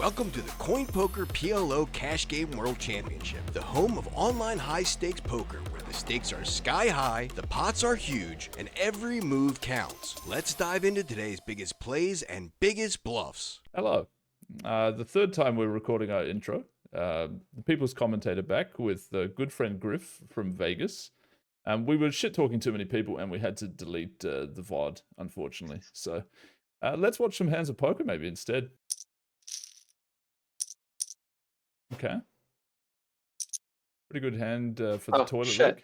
Welcome to the Coin Poker PLO Cash Game World Championship, the home of online high-stakes poker where the stakes are sky high, the pots are huge, and every move counts. Let's dive into today's biggest plays and biggest bluffs. Hello. The third time we're recording our intro. The People's Commentator back with good friend Gruff from Vegas. We were shit-talking too many people and we had to delete the VOD, unfortunately. So let's watch some hands of poker maybe instead. Okay. Pretty good hand for the toilet leg. Can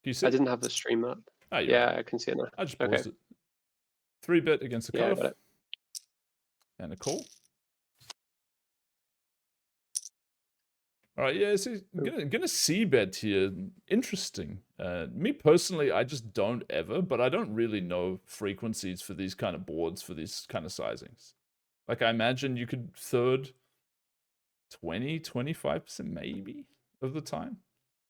you see? I didn't have the stream up. Oh, yeah, right. I can see it now. I just paused it. 3-bet against the cutoff. Got it. And a call. All right, yeah, so gonna c-bet here. Interesting. Me personally, I just don't ever, but I don't really know frequencies for these kind of boards, for these kind of sizings. Like, I imagine you could third 20, 25% maybe of the time.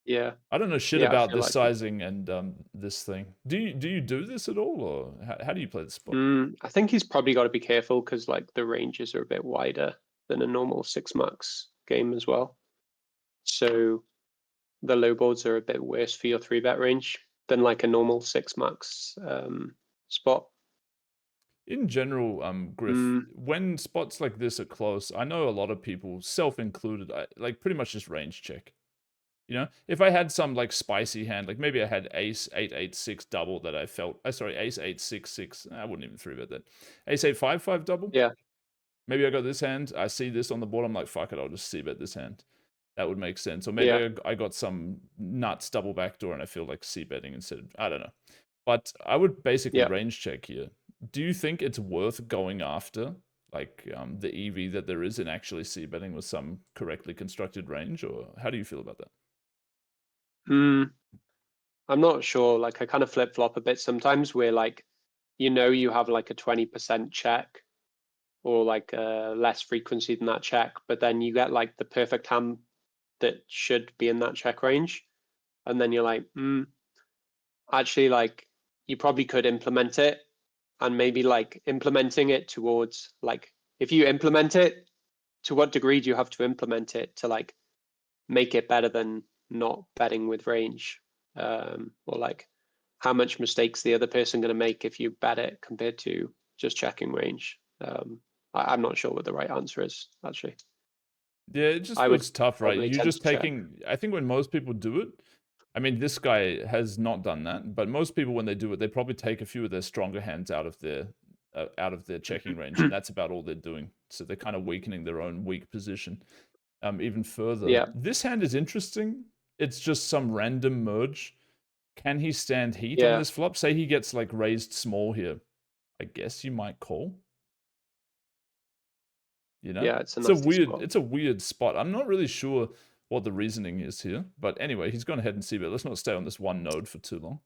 Yeah. I don't know shit about this sizing and this thing. Do you do this at all, or how do you play the spot? I think he's probably got to be careful because like the ranges are a bit wider than a normal 6-max game as well. So the low boards are a bit worse for your 3-bet range than like a normal 6-max spot. In general, Griff, when spots like this are close, I know a lot of people, self-included, like pretty much just range check. You know, if I had some like spicy hand, like maybe I had ace 8-8-6 double that I felt, sorry, ace 8-6-6, I wouldn't even 3-bet that. Ace 8-5-5 double? Yeah. Maybe I got this hand, I see this on the board, I'm like, fuck it, I'll just c-bet this hand. That would make sense. Or maybe I got some nuts double backdoor and I feel like c-betting instead of, I don't know. But I would basically range check here. Do you think it's worth going after like the EV that there is in actually c-betting with some correctly constructed range, or how do you feel about that? I'm not sure. Like I kind of flip-flop a bit sometimes where like, you have like a 20% check or like less frequency than that check, but then you get like the perfect hand that should be in that check range. And then you're like, actually like you probably could implement it, and maybe like implementing it towards like, if you implement it, to what degree do you have to implement it to like make it better than not betting with range? Or like how much mistakes the other person going to make if you bet it compared to just checking range? I'm not sure what the right answer is, actually. Yeah, it just feels tough, right? You're just taking, I think when most people do it, I mean, this guy has not done that, but most people, when they do it, they probably take a few of their stronger hands out of their checking range, and that's about all they're doing. So they're kind of weakening their own weak position even further. Yeah. This hand is interesting. It's just some random merge. Can he stand heat on this flop? Say he gets like raised small here. I guess you might call. You know? Yeah, it's a weird spot. I'm not really sure what the reasoning is here. But anyway, he's gone ahead and c-bet. Let's not stay on this one node for too long.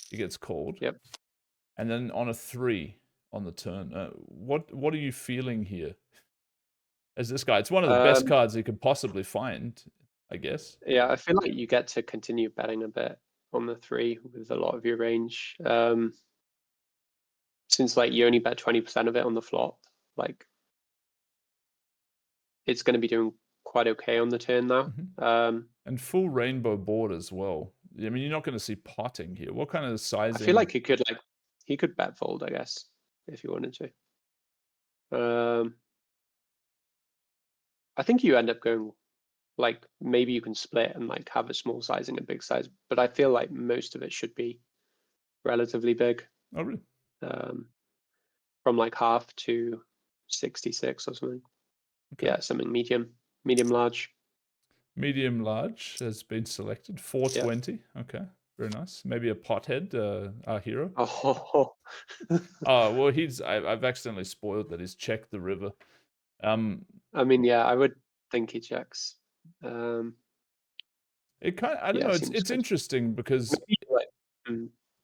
He gets called. Yep. And then on a 3 on the turn. What are you feeling here? As this guy, it's one of the best cards he could possibly find, I guess. Yeah, I feel like you get to continue betting a bit on the 3 with a lot of your range. Since like you only bet 20% of it on the flop, like it's going to be doing quite okay on the turn now. And full rainbow board as well. I mean, you're not going to see potting here. What kind of sizing? I feel like he could bet fold, I guess, if he wanted to. I think you end up going like maybe you can split and like have a small size and a big size, but I feel like most of it should be relatively big. Oh, really? From like half to 66 or something. Okay. Yeah, something medium large. Medium large has been selected. 420. Yeah. Okay, very nice. Maybe a pothead, our hero. Oh. Well, I've accidentally spoiled that he's checked the river. I mean, yeah, I would think he checks. It kind of, I don't know. It's interesting because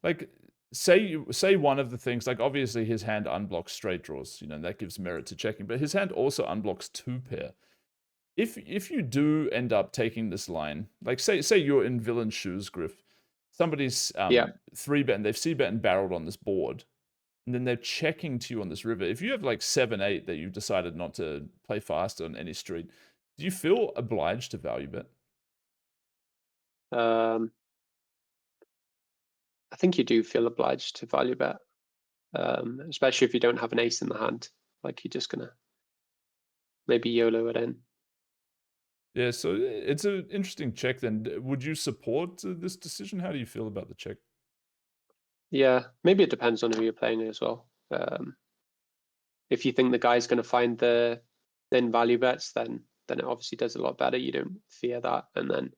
like say one of the things, like obviously his hand unblocks straight draws, and that gives merit to checking, but his hand also unblocks 2-pair. If you do end up taking this line, like say you're in villain shoes, Griff, somebody's 3-bet and they've c-bet and barreled on this board. and then they're checking to you on this river. If you have like 7-8 that you've decided not to play fast on any street, do you feel obliged to value bet? I think you do feel obliged to value bet, especially if you don't have an ace in the hand. Like you're just gonna maybe YOLO it in. Yeah, so it's an interesting check then. Would you support this decision? How do you feel about the check? Yeah, maybe it depends on who you're playing as well. If you think the guy's going to find the thin value bets, then it obviously does a lot better. You don't fear that, and then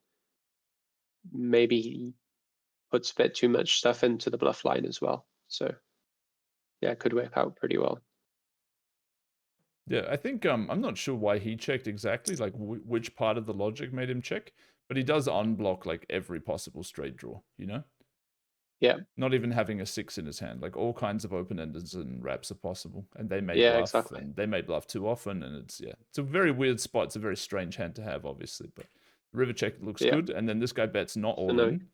maybe he puts a bit too much stuff into the bluff line as well. So yeah, it could work out pretty well. Yeah, I think I'm not sure why he checked exactly, like which part of the logic made him check, but he does unblock like every possible straight draw, you know? Yeah. Not even having a 6 in his hand, like all kinds of open-enders and wraps are possible, and they may Yeah, bluff, exactly. and they may bluff too often, and it's a very weird spot. It's a very strange hand to have, obviously, but river check looks good, and then this guy bets not all in,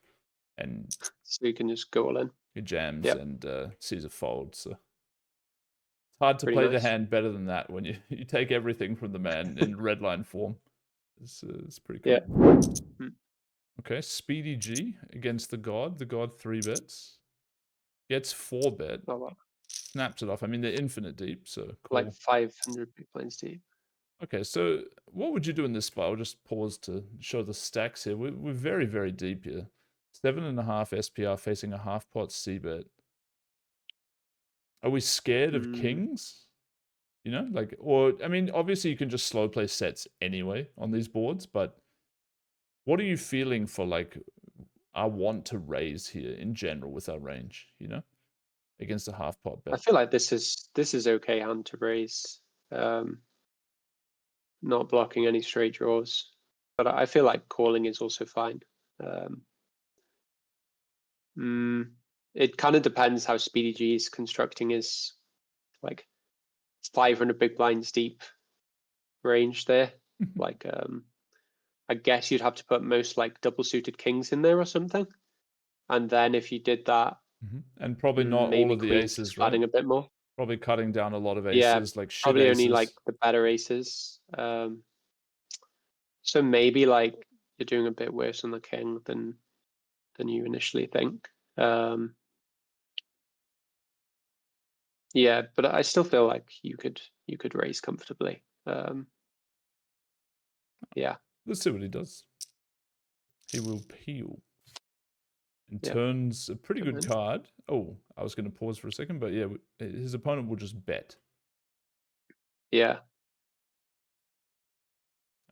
and so you can just go all in. he jams and sees a fold. So it's hard to Pretty play the nice. hand better than that when you take everything from the man in red line form. It's pretty cool. Yeah. Okay, Speedy G against the God. The God 3 bets. Gets 4 bet. Oh, wow. Snaps it off. I mean, they're infinite deep, so cool. Like 500 big blinds deep. Okay, so what would you do in this spot? I'll just pause to show the stacks here. We're very, very deep here. 7.5 SPR facing a half pot C bet. Are we scared of kings? You know, like, or, I mean, obviously you can just slow play sets anyway on these boards, but what are you feeling for, like, our want to raise here in general with our range, you know, against a half pot bet? I feel like this is okay hand to raise. Not blocking any straight draws, but I feel like calling is also fine. It kind of depends how Speedy G is constructing his like 500 big blinds deep range there. Like, I guess you'd have to put most like double suited kings in there or something. And then if you did that, and probably not all of the aces, right? Adding a bit more. Probably cutting down a lot of aces, like shit probably aces. only like the better aces. So maybe like you're doing a bit worse on the king than you initially think. Yeah, but I still feel like you could raise comfortably. Yeah. Let's see what he does. He will peel. And Yeah. turns a pretty good card. Oh, I was going to pause for a second, but yeah, his opponent will just bet. Yeah.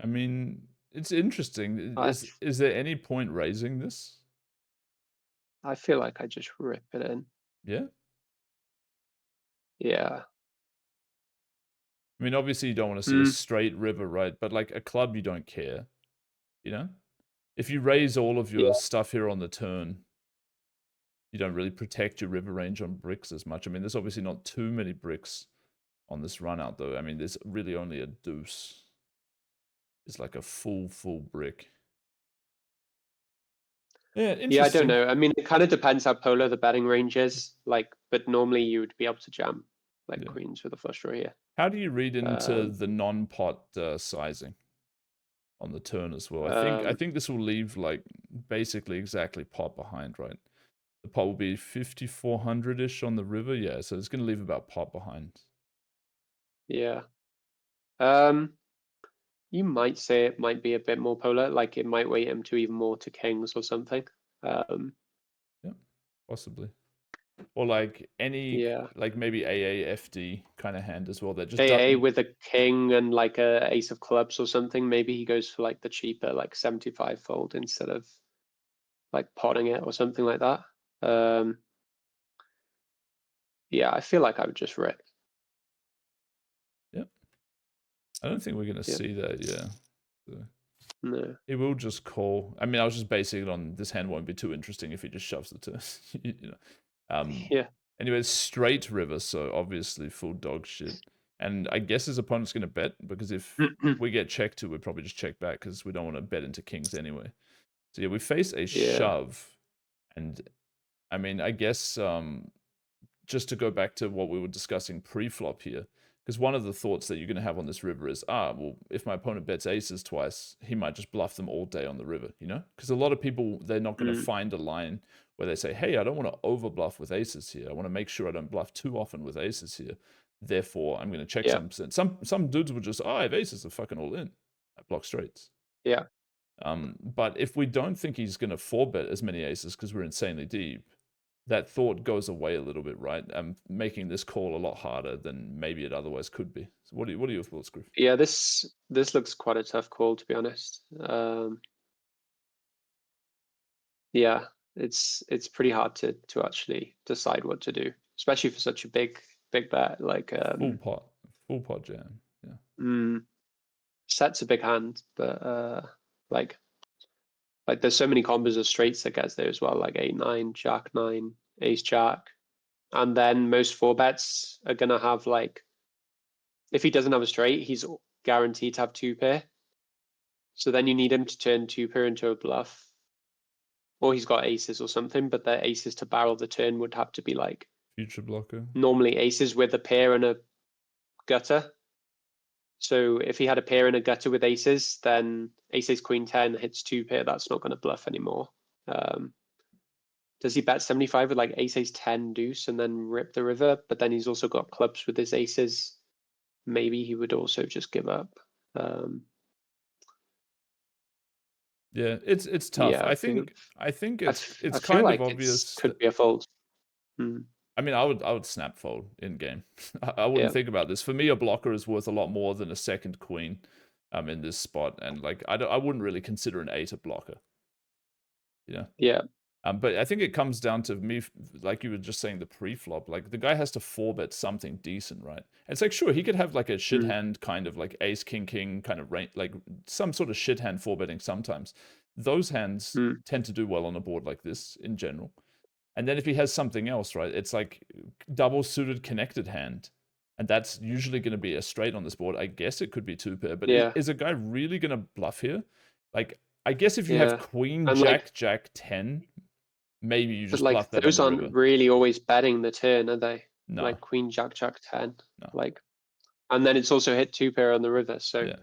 I mean, it's interesting. Is there any point raising this? I feel like I just rip it in. Yeah? Yeah. I mean, obviously you don't want to see a straight river, right? But like a club, you don't care, you know? If you raise all of your stuff here on the turn, you don't really protect your river range on bricks as much. I mean, there's obviously not too many bricks on this run out, though. I mean, there's really only a deuce. It's like a full brick. Yeah, interesting. Yeah, I don't know. I mean, it kind of depends how polar the betting range is. Like, but normally you would be able to jam like queens with a flush draw here. How do you read into the non-pot sizing on the turn as well? I think this will leave like basically exactly pot behind, right? The pot will be 5,400-ish on the river, yeah. So it's going to leave about pot behind. Yeah. You might say it might be a bit more polar, like it might weight him to even more to kings or something. Yeah, possibly. Or like any, like maybe AA, FD kind of hand as well. That just AA with a king and like a ace of clubs or something. Maybe he goes for like the cheaper, like 75 fold instead of like potting it or something like that. Yeah, I feel like I would just rip. Yep. I don't think we're going to see that, yeah. So no. It will just call. I mean, I was just basing it on this hand won't be too interesting if he just shoves it to, you know. Yeah. Anyway, straight river, so obviously full dog shit. And I guess his opponent's going to bet, because if we get checked to, we'd probably just check back, because we don't want to bet into kings anyway. So yeah, we face a shove. And I mean, I guess just to go back to what we were discussing pre-flop here, because one of the thoughts that you're going to have on this river is, well, if my opponent bets aces twice, he might just bluff them all day on the river, you know? Because a lot of people, they're not going to find a line where they say, hey, I don't want to over bluff with aces here. I want to make sure I don't bluff too often with aces here. Therefore, I'm going to check some percent. Some dudes would just, I have aces, they're fucking all in. I block straights. Yeah. But if we don't think he's going to 4-bet as many aces because we're insanely deep, that thought goes away a little bit, right? Making this call a lot harder than maybe it otherwise could be. So what are your thoughts, Gruff? Yeah, this looks quite a tough call, to be honest. Yeah, it's pretty hard to actually decide what to do, especially for such a big bet. Like full pot jam. Yeah. Set's a big hand, but like there's so many combos of straights that gets there as well, like 8-9, Jack-9, Ace-Jack, and then most 4-bets are gonna have like, if he doesn't have a straight, he's guaranteed to have 2-pair. So then you need him to turn 2-pair into a bluff, or he's got aces or something. But the aces to barrel the turn would have to be like future blocker. Normally aces with a pair and a gutter. So if he had a pair and a gutter with aces, then aces queen 10 hits 2-pair. That's not going to bluff anymore. Does he bet 75 with like ace 10 deuce and then rip the river? But then he's also got clubs with his aces. Maybe he would also just give up. Yeah, it's tough. Yeah, I think it's I kind like of obvious. Could be a fold. I mean, I would snap fold in game. I wouldn't think about this. For me, a blocker is worth a lot more than a second queen in this spot, and like I wouldn't really consider an 8 a blocker. Yeah. But I think it comes down to me, like you were just saying, the pre-flop. Like the guy has to 4-bet something decent, right? It's like, sure, he could have like a shit hand, kind of like ace king king kind of range, like some sort of shit hand 4-betting sometimes. Those hands tend to do well on a board like this in general. And then if he has something else, right, it's like double suited connected hand. And that's usually going to be a straight on this board. I guess it could be 2-pair, but is a guy really going to bluff here? Like, I guess if you have queen, and jack, like, jack 10, maybe you just like bluff that those on the aren't river. really always betting the turn, are they? No. Like queen, jack, jack 10. No. Like, and then it's also hit 2-pair on the river. So yeah.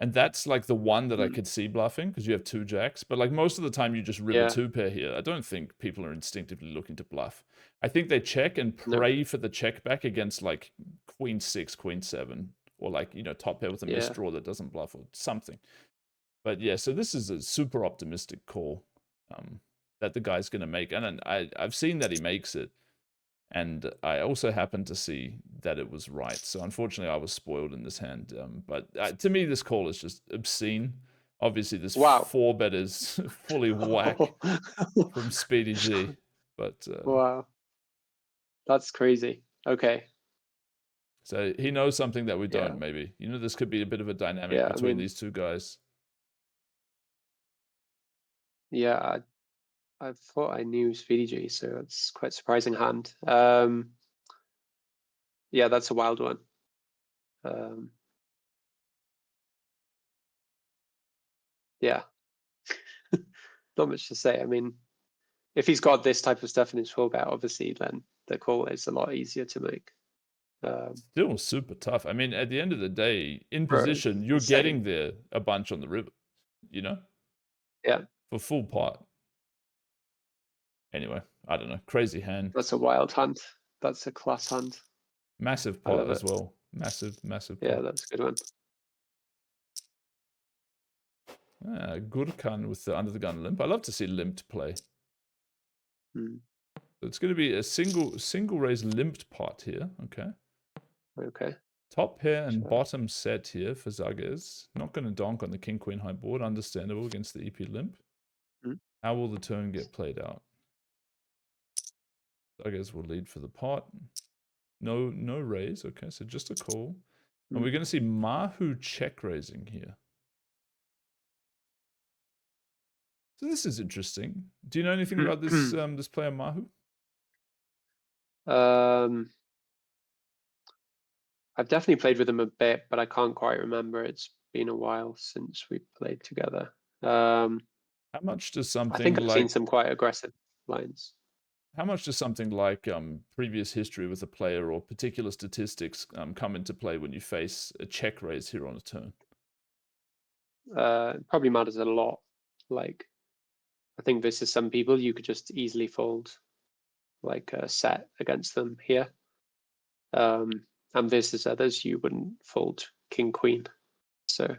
And that's like the one that I could see bluffing because you have 2 jacks. But like most of the time, you just river 2-pair here. I don't think people are instinctively looking to bluff. I think they check and pray for the check back against like queen 6, queen 7, or like, top pair with a misdraw that doesn't bluff or something. But yeah, so this is a super optimistic call that the guy's going to make. And I've seen that he makes it. And I also happened to see that it was right. So unfortunately, I was spoiled in this hand. But to me, this call is just obscene. Obviously, this 4-bet is fully whack from Speedy G. But wow, that's crazy. Okay. So he knows something that we don't. Maybe this could be a bit of a dynamic between these two guys. Yeah, I thought I knew Speedy G, so it's quite a surprising hand. Yeah, that's a wild one. Yeah, not much to say. I mean, if he's got this type of stuff in his 4-bet, obviously, then the call is a lot easier to make. Still super tough. I mean, at the end of the day, in position, you're getting there a bunch on the river, Yeah. For full pot. Anyway, I don't know. Crazy hand. That's a wild hand. That's a class hand. Massive pot as well. Massive pot. Yeah, that's a good one. Gurkan with the under the gun limp. I love to see limped play. So it's going to be a single raise limped pot here. Okay. Top pair and bottom set here for Zages. Not going to donk on the king queen high board. Understandable against the EP limp. How will the turn get played out? Zages will lead for the pot. No raise. Okay, so just a call. And we're going to see Mahu check raising here. So this is interesting. Do you know anything about this this player Mahu? I've definitely played with him a bit, but I can't quite remember. It's been a while since we played together. How much does something I think I've seen some quite aggressive lines. how much does something like previous history with a player or particular statistics come into play when you face a check raise here on a turn? It probably matters a lot. Like, I think versus some people, you could just easily fold like a set against them here. And versus others, you wouldn't fold king queen. So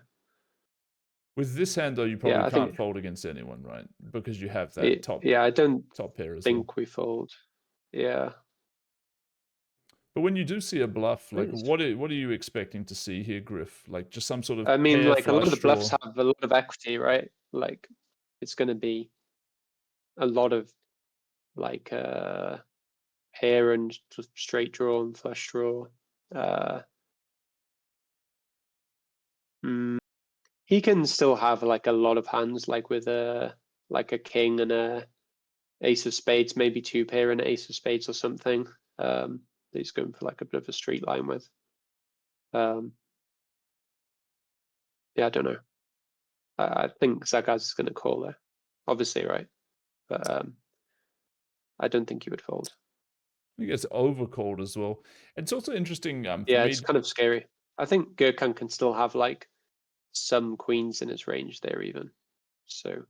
with this hand, though, you yeah, probably I can't think fold against anyone, right? Because you have that yeah, I don't top pair as well. think we fold. Yeah. But when you do see a bluff, like It's- what are you expecting to see here, Griff? Like just some sort of I mean, pair like a lot of the flush bluffs draw? have a lot of equity, right? Like it's going to be a lot of like pair and straight draw and flush draw. He can still have like a lot of hands, like with a king and a ace of spades, maybe two pair and an ace of spades or something. That he's going for like a bit of a straight line with. Yeah, I don't know. I think Zagaz is going to call there, obviously, right? But I don't think he would fold. I think it's overcalled as well. It's also interesting for Yeah, me. it's kind of scary. I think Gurkhan can still have like some queens in his range there even. So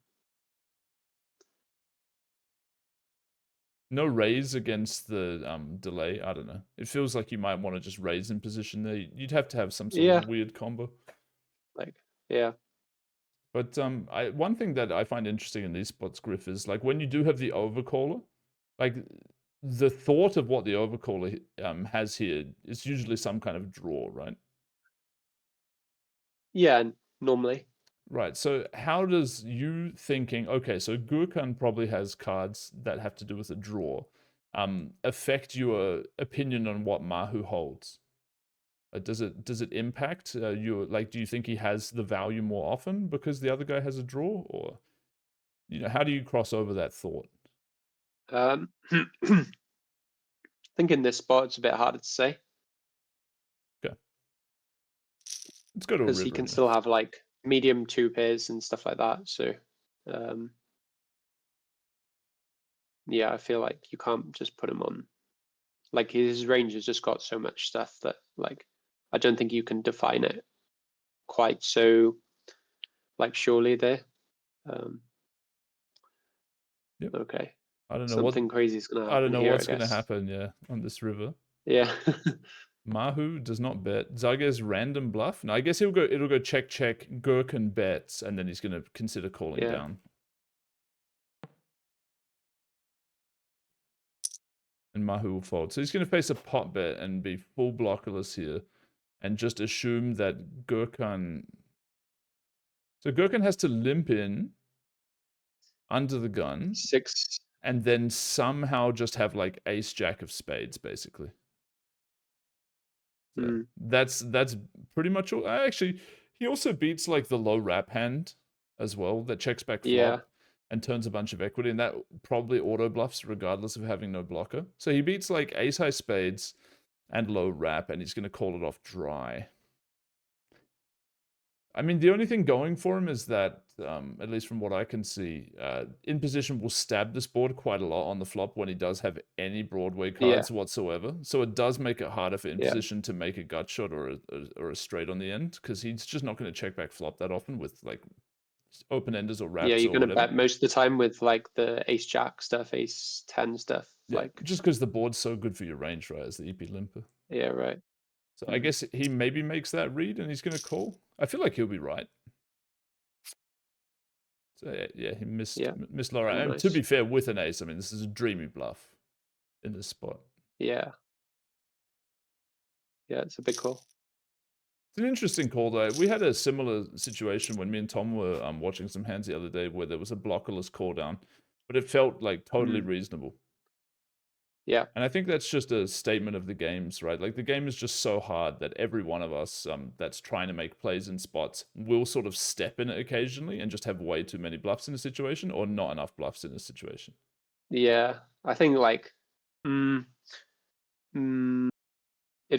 No raise against the delay. I don't know. It feels like you might want to just raise in position there. You'd have to have some sort yeah, of weird combo. like yeah. But one thing that I find interesting in these spots, Griff, is like when you do have the overcaller, like the thought of what the overcaller has here is usually some kind of draw, right? Yeah, normally. Right. So how does you thinking, okay, so Gurkhan probably has cards that have to do with a draw, affect your opinion on what Mahu holds? Does it impact your, like, do you think he has the value more often because the other guy has a draw, or how do you cross over that thought? I think in this spot it's a bit harder to say Okay, let's go to a because he river can anyway. still have like medium two pairs and stuff like that. So yeah, I feel like you can't just put him on. Like his range has just got so much stuff that like I don't think you can define it quite so like surely there. Yep. Okay. I don't know Something crazy is gonna I don't happen know here, what's I going to guess. happen. Yeah, on this river. Yeah. Mahu does not bet. Zagez random bluff. No, I guess it'll go check check. Gurkhan bets, and then he's going to consider calling Yeah. down. And Mahu will fold. So he's going to face a pot bet and be full blockerless here, and just assume that Gurkhan. So Gurkhan has to limp in under the gun, 6. and then somehow just have like ace jack of spades, basically. So that's pretty much all. Actually, he also beats like the low wrap hand as well that checks back flop. Yeah. And turns a bunch of equity, and that probably auto bluffs regardless of having no blocker. So he beats like ace high spades and low wrap, and he's going to call it off dry. I mean, the only thing going for him is that, at least from what I can see, in position will stab this board quite a lot on the flop when he does have any Broadway cards whatsoever. So it does make it harder for in position to make a gut shot or a straight on the end, because he's just not going to check back flop that often with like open enders or wraps. Yeah, you're or gonna whatever. bet most of the time with like the ace jack stuff, ace 10 stuff. Yeah, Like just because the board's so good for your range, right, as the EP limper. yeah, right. So I guess he maybe makes that read and he's going to call. I feel like he'll be right. So yeah, he missed Laura. And to be fair, with an ace, I mean, this is a dreamy bluff in this spot. Yeah. Yeah, it's a big call. It's an interesting call, though. We had a similar situation when me and Tom were watching some hands the other day where there was a blockerless call down, but it felt like totally reasonable. Yeah. And I think that's just a statement of the games, right? Like the game is just so hard that every one of us that's trying to make plays in spots will sort of step in it occasionally and just have way too many bluffs in a situation or not enough bluffs in a situation. Yeah, I think like it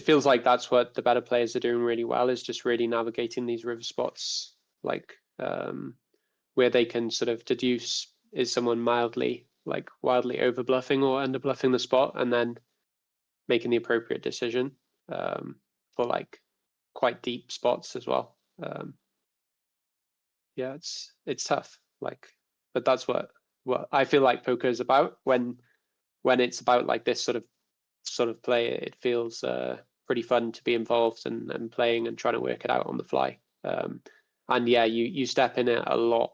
feels like that's what the better players are doing really well, is just really navigating these river spots, like where they can sort of deduce, is someone mildly like wildly over bluffing or under bluffing the spot, and then making the appropriate decision for like quite deep spots as well. Yeah, it's tough. Like, but that's what I feel like poker is about. When it's about like this sort of play, it feels pretty fun to be involved and playing and trying to work it out on the fly. And yeah, you step in it a lot,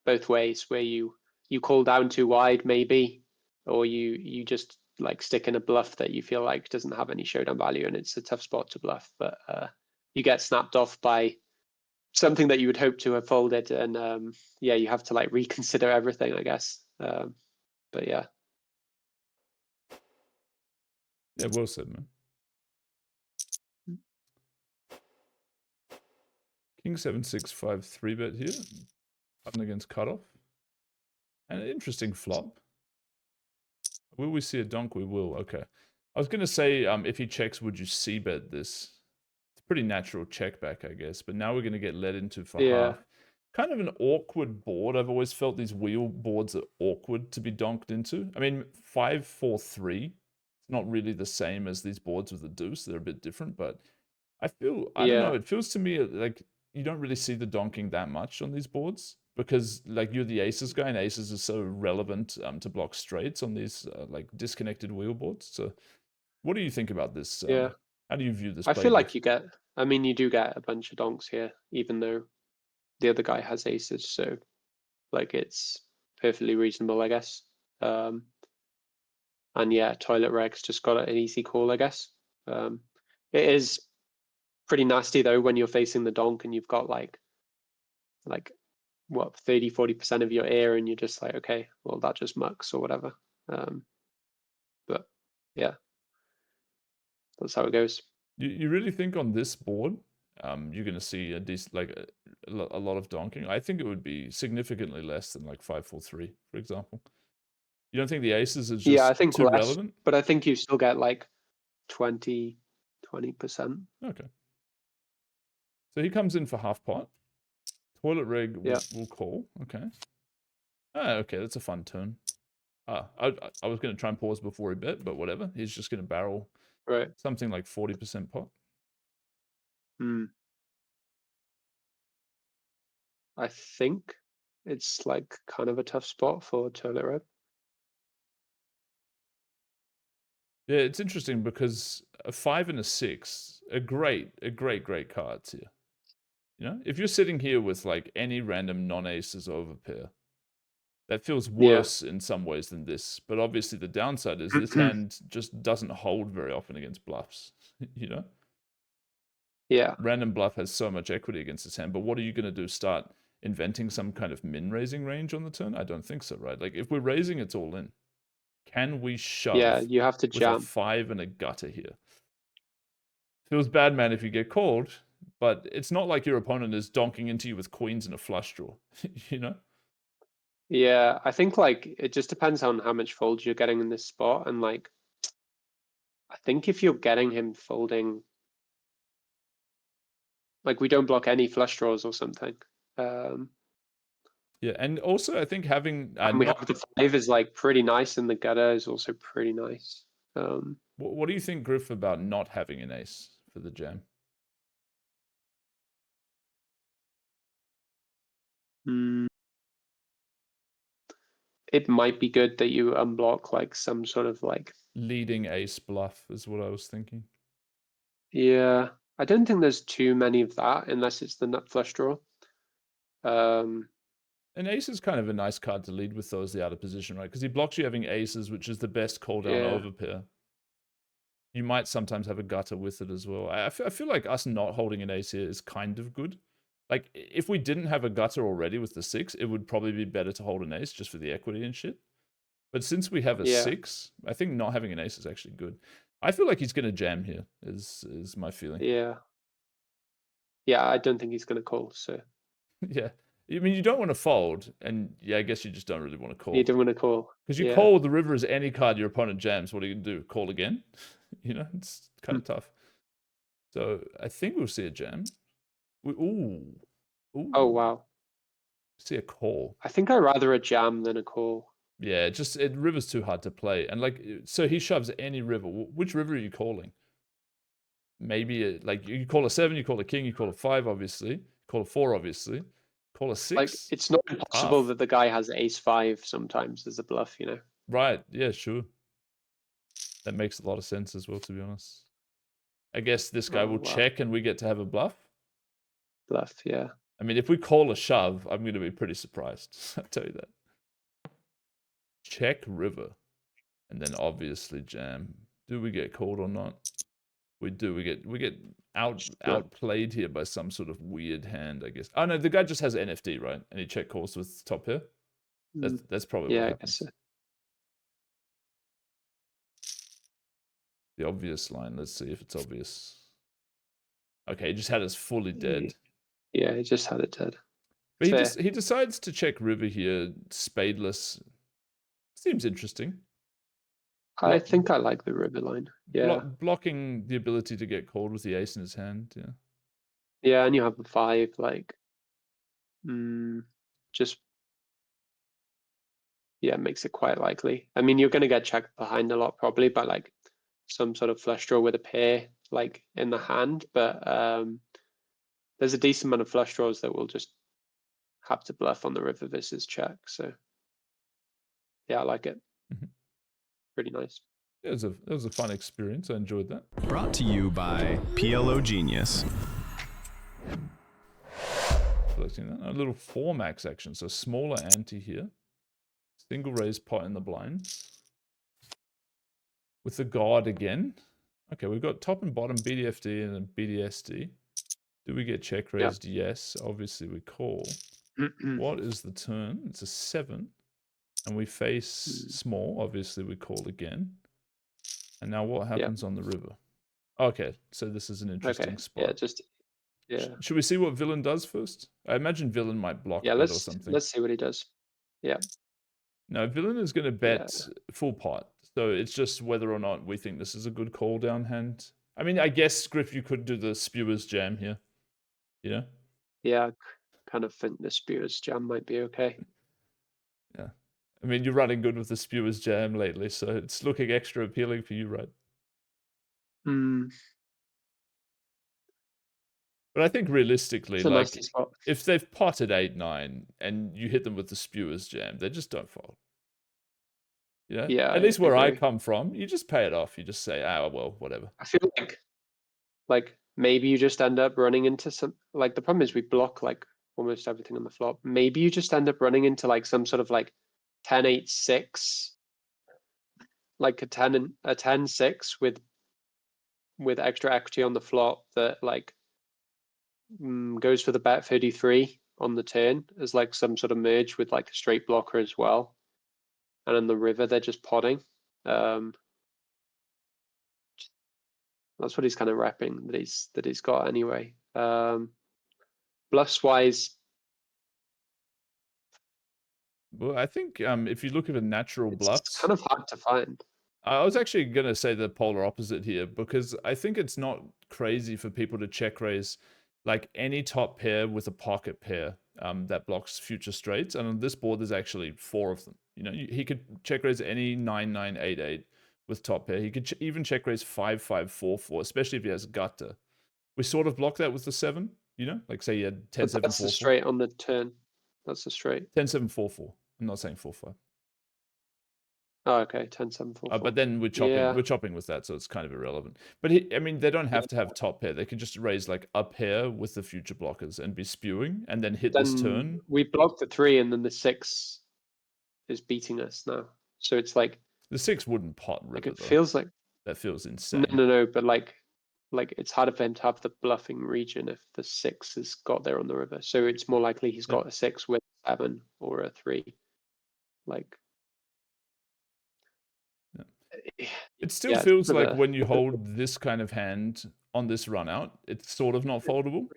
both ways, where you call down too wide maybe, or you just like stick in a bluff that you feel like doesn't have any showdown value, and it's a tough spot to bluff, but you get snapped off by something that you would hope to have folded, and yeah, you have to like reconsider everything, I guess. But yeah. Yeah, well said, man. King 7-6-5 3-bet here. Button against cutoff. And an interesting flop. Will we see a donk? We will. Okay. I was going to say, if he checks, would you c-bet this? It's a pretty natural check back, I guess. But now we're going to get led into for half. Kind of an awkward board. I've always felt these wheel boards are awkward to be donked into. I mean, 5-4-3. It's not really the same as these boards with the deuce. They're a bit different, but I don't know. It feels to me like you don't really see the donking that much on these boards because like you're the aces guy and aces are so relevant to block straights on these like disconnected wheel boards. So what do you think about this? How do you view this I play? feel like you do get a bunch of donks here, even though the other guy has aces, so like it's perfectly reasonable, I guess. And yeah, toilet reg's just got an easy call, I guess. It is pretty nasty though when you're facing the donk and you've got like what 30-40% of your air and you're just like, okay, well that just mucks or whatever. But yeah, that's how it goes. You really think on this board you're going to see a decent a lot of donking? I think it would be significantly less than like 5-4-3, for example. You don't think the aces are just I think too less, relevant? but I think you still get like 20%. Okay. So he comes in for half pot. Toilet reg will call. Okay. Ah, okay, that's a fun turn. I was going to try and pause before he bet, but whatever. He's just going to barrel something like 40% pot. I think it's like kind of a tough spot for toilet reg. Yeah, it's interesting because a 5 and a 6 are great cards here. You know, if you're sitting here with like any random non-aces over pair, that feels worse in some ways than this. But obviously the downside is this hand just doesn't hold very often against bluffs, you know? Yeah. Random bluff has so much equity against this hand, but what are you going to do? Start inventing some kind of min-raising range on the turn? I don't think so, right? Like if we're raising, it's all in. Can we shove you have to with a jam. 5 and a gutter here? Feels bad, man, if you get called, but it's not like your opponent is donking into you with queens and a flush draw, you know? Yeah, I think like it just depends on how much folds you're getting in this spot, and like I think if you're getting him folding, like we don't block any flush draws or something. Yeah, and also I think having and we have the 5 is like pretty nice, and the gutter is also pretty nice. What do you think, Gruff, about not having an ace for the jam? It might be good that you unblock like some sort of like leading ace bluff is what I was thinking. Yeah, I don't think there's too many of that unless it's the nut flush draw. An ace is kind of a nice card to lead with those the out of position, right? Because he blocks you having aces, which is the best call down over pair. You might sometimes have a gutter with it as well. I feel like us not holding an ace here is kind of good. Like, if we didn't have a gutter already with the 6, it would probably be better to hold an ace just for the equity and shit. But since we have a 6, I think not having an ace is actually good. I feel like he's going to jam here, is my feeling. Yeah, I don't think he's going to call, so. Yeah. I mean, you don't want to fold, and yeah, I guess you just don't really want to call. You don't want to call. Because you call the river as any card your opponent jams, what are you going to do? Call again? You know, it's kind of tough. So I think we'll see a jam. Ooh. Oh, wow. See a call. I think I'd rather a jam than a call. Yeah, river's too hard to play. And like, so he shoves any river. Which river are you calling? Maybe like you call a 7, you call a king, you call a 5, obviously. Call a 4, obviously. Call a 6. Like, it's not impossible that the guy has ace-5 sometimes as a bluff, you know? Right, yeah, sure. That makes a lot of sense as well, to be honest. I guess this guy will check and we get to have a bluff. Bluff, yeah. I mean, if we call a shove, I'm going to be pretty surprised. I'll tell you that. Check river. And then obviously jam. Do we get called or not? We do. We get outplayed here by some sort of weird hand, I guess. Oh no, the guy just has NFT, right? And he check calls with top pair. That's probably what happens. So. The obvious line. Let's see if it's obvious. Okay, he just had us fully dead. Yeah, he just had it dead. But he decides to check river here, spadeless. Seems interesting. I think I like the river line. Yeah. Blocking the ability to get called with the ace in his hand. Yeah. Yeah, and you have a 5, like, just, yeah, makes it quite likely. I mean, you're going to get checked behind a lot probably, but like some sort of flush draw with a pair, like in the hand. But there's a decent amount of flush draws that will just have to bluff on the river versus check. So, yeah, I like it. Pretty nice. It was a fun experience. I enjoyed that. Brought to you by PLO Genius. Selecting that. A little 4 max action, so smaller ante here. Single raise pot in the blinds. With the guard again. Okay, we've got top and bottom BDFD and then BDSD. Do we get check raised? Yep. Yes. Obviously we call. What is the turn? It's a 7. And we face small. Obviously we call again. And now what happens on the river? Okay, so this is an interesting spot. Yeah. Should we see what villain does first? I imagine villain might block bet or something. Let's see what he does. Yeah. No, villain is going to bet full pot. So it's just whether or not we think this is a good call down hand. I mean, I guess, Griff, you could do the Spewers Jam here. You know? Yeah, I kind of think the Spewers Jam might be okay. Yeah. I mean, you're running good with the Spewers Jam lately, so it's looking extra appealing for you, right? But I think realistically, like, if they've potted 8-9 and you hit them with the Spewers Jam, they just don't fold. You know? Yeah. At least where I come from, you just pay it off. You just say, oh, well, whatever. I feel like maybe you just end up running into some, like, the problem is we block like almost everything on the flop. Maybe you just end up running into like some sort of like 10-8-6, like a 10-6 with extra equity on the flop that like goes for the bet 33 on the turn as like some sort of merge with like a straight blocker as well. And on the river, they're just potting. That's what he's kind of repping that he's got anyway. Bluffs wise. Well, I think if you look at a natural bluffs, it's kind of hard to find. I was actually going to say the polar opposite here because I think it's not crazy for people to check raise like any top pair with a pocket pair that blocks future straights. And on this board, there's actually 4 of them. You know, he could check raise any 9-9-8-8 with top pair. He could even check raise 5-5-4-4, especially if he has gutter. We sort of block that with the 7, you know, like say he had 10-7-4-4. That's a straight on the turn. That's a straight. 10-7-4-4. I'm not saying 4-5. Oh, okay, 10-7-4-4. But then we're chopping with that, so it's kind of irrelevant. But I mean, they don't have to have top pair. They can just raise like a pair with the future blockers and be spewing, and then hit this turn. We block the 3, and then the 6 is beating us now. So it's like the 6 wouldn't pot river. Like it feels like that feels insane. No. But like it's harder for him to have the bluffing region if the 6 has got there on the river. So it's more likely he's got a 6 with a 7 or a 3. Like. It still feels like when you hold this kind of hand on this run out, it's sort of not foldable.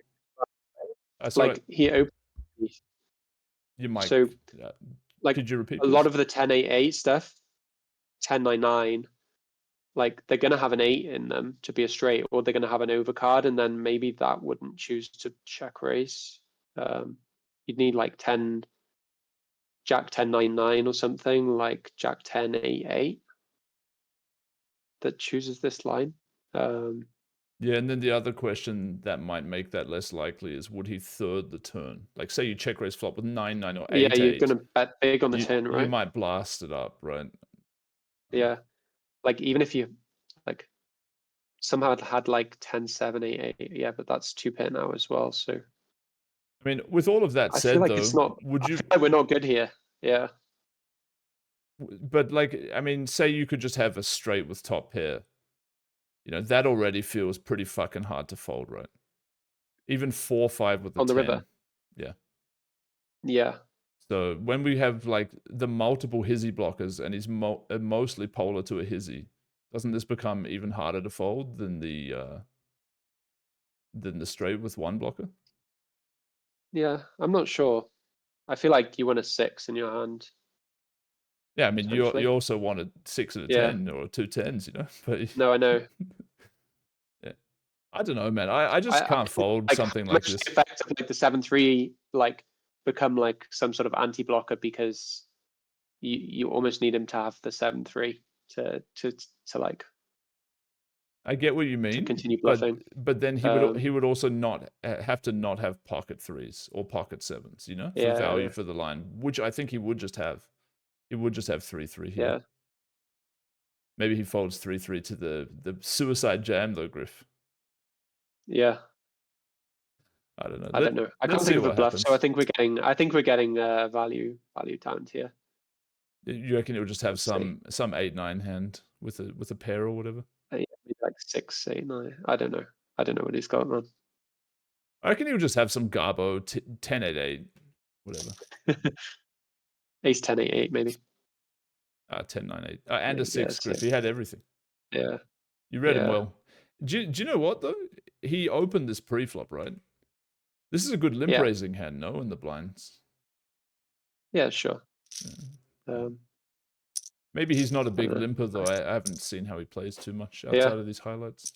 Like he opened. You might. So, like, could you repeat? A lot of the 10-8-8 stuff, 10-9-9, like they're gonna have an 8 in them to be a straight, or they're gonna have an overcard, and then maybe that wouldn't choose to check raise. You'd need like 10 Jack 10 9 9 or something like Jack 10 8 8 that chooses this line. Yeah, and then the other question that might make that less likely is, would he third the turn? Like, say you check raise flop with 9 9 or 8 Yeah, you're 8. gonna bet big on the turn, You right? might blast it up, right? Yeah, like even if you like somehow had like 10 7 8 8, yeah, but that's 2-pair now as well. So I mean, with all of that I feel said, like it's though, not. would I you? feel like we're not good here. Yeah. But like, I mean, say you could just have a straight with top pair. You know, that already feels pretty fucking hard to fold, right? Even 4-5 with the On the 10. river. Yeah. Yeah. So when we have like the multiple hizzy blockers and he's mostly polar to a hizzy, doesn't this become even harder to fold than the straight with one blocker? Yeah, I'm not sure. I feel like you want a 6 in your hand. Yeah, I mean, you Potentially. also want a 6 and a Yeah. 10 or two 10s, you know? But No, I know. yeah. I don't know, man. I just can't fold something like this. The effect of like the 7-3 like become like some sort of anti-blocker because you almost need him to have the 7-3 to like I get what you to mean, continue but bluffing. then he would also not have to not have pocket 3s or pocket 7s, you know, for Yeah, value yeah, for the line, which I think he would just have. He would just have 3-3 here. yeah. Maybe he folds 3-3 to the suicide jam though, Griff. Yeah. I don't know. I don't know. I can't think of a bluff, so I think we're getting value down here. You reckon it would just have Let's see. some 8-9 hand with a pair or whatever? Yeah, maybe like 6 8 9. I don't know. I don't know what he's got on. I reckon he would just have some garbo 10 8 8, whatever. Ace 10 8 8 maybe. 10 9 8 and Yeah, a 6, Griff. He had everything. Yeah. You read him well. Do you know what though? He opened this pre-flop, right? This is a good limp raising hand, no, in the blinds. Yeah, sure. Yeah. Maybe he's not a big limper though. I haven't seen how he plays too much outside of these highlights.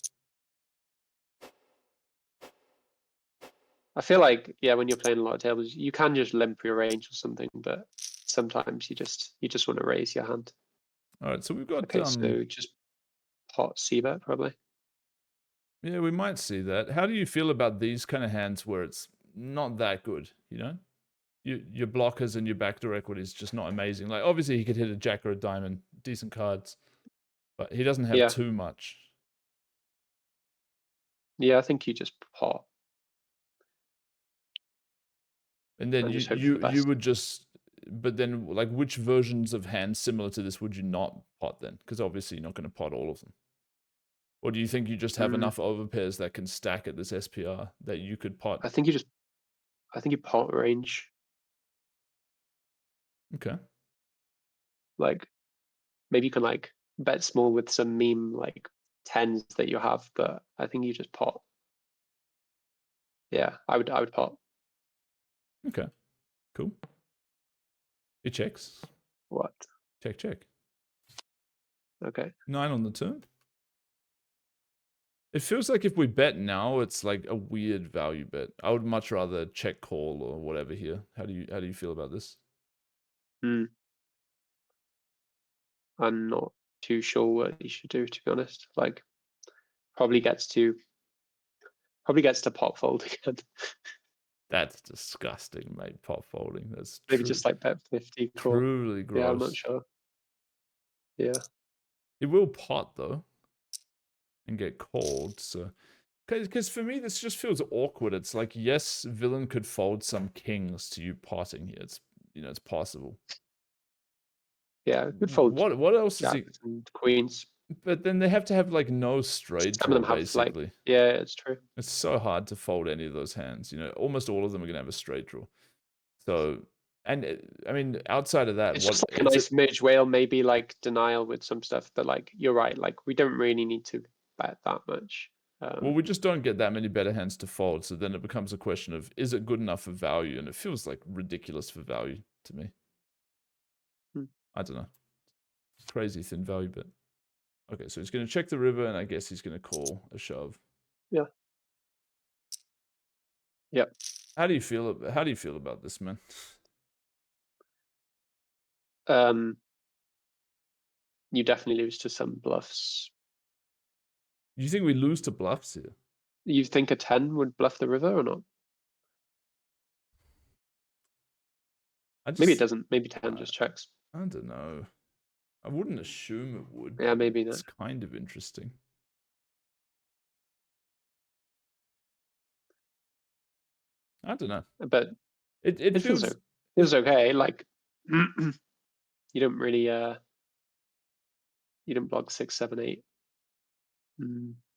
I feel like when you're playing a lot of tables, you can just limp your range or something, but sometimes you just want to raise your hand. All right, so we've got so just pot c-bet probably. Yeah, we might see that. How do you feel about these kind of hands where it's not that good, you know? Your blockers and your backdoor equity is just not amazing. Like, obviously, he could hit a jack or a diamond, decent cards, but he doesn't have too much. Yeah, I think you just pot. And then you would just, but then, like, which versions of hands similar to this would you not pot then? Because obviously, you're not going to pot all of them. Or do you think you just have enough overpairs that can stack at this SPR that you could pot? I think you pot range. Okay. Like, maybe you can like bet small with some meme like 10s that you have, but I think you just pot. Yeah, I would pot. Okay. Cool. He checks. What? Check, check. Okay. 9 on the turn. It feels like if we bet now, it's like a weird value bet. I would much rather check call or whatever here. How do you feel about this? I'm not too sure what you should do, to be honest. Like, probably gets to pot fold again. That's disgusting, mate. Pot folding. That's maybe just like bet 50 call. Truly gross. Yeah, I'm not sure. Yeah. It will pot though, and get called. So, because for me this just feels awkward. It's like, yes, villain could fold some kings to you potting here. It's it's possible. Yeah, good fold. What else is he? And queens. But then they have to have like no straight draw, basically. Yeah, it's true. It's so hard to fold any of those hands. Almost all of them are gonna have a straight draw. So, and I mean, outside of that, it's just like a nice midge whale, maybe like denial with some stuff. But like, you're right. Like, we don't really need to bet that much. Well, we just don't get that many better hands to fold. So then it becomes a question of, is it good enough for value? And it feels like ridiculous for value to me. I don't know. Crazy thin value bet. Okay, so he's going to check the river, and I guess he's going to call a shove. Yeah. Yeah. How do you feel about this, man? You definitely lose to some bluffs. You think we lose to bluffs here? You think a 10 would bluff the river or not? Maybe it doesn't. Maybe 10 just checks. I don't know. I wouldn't assume it would. Yeah, maybe It's not. kind of interesting. I don't know. But it feels okay. Like you don't really you don't block 6, 7, 8.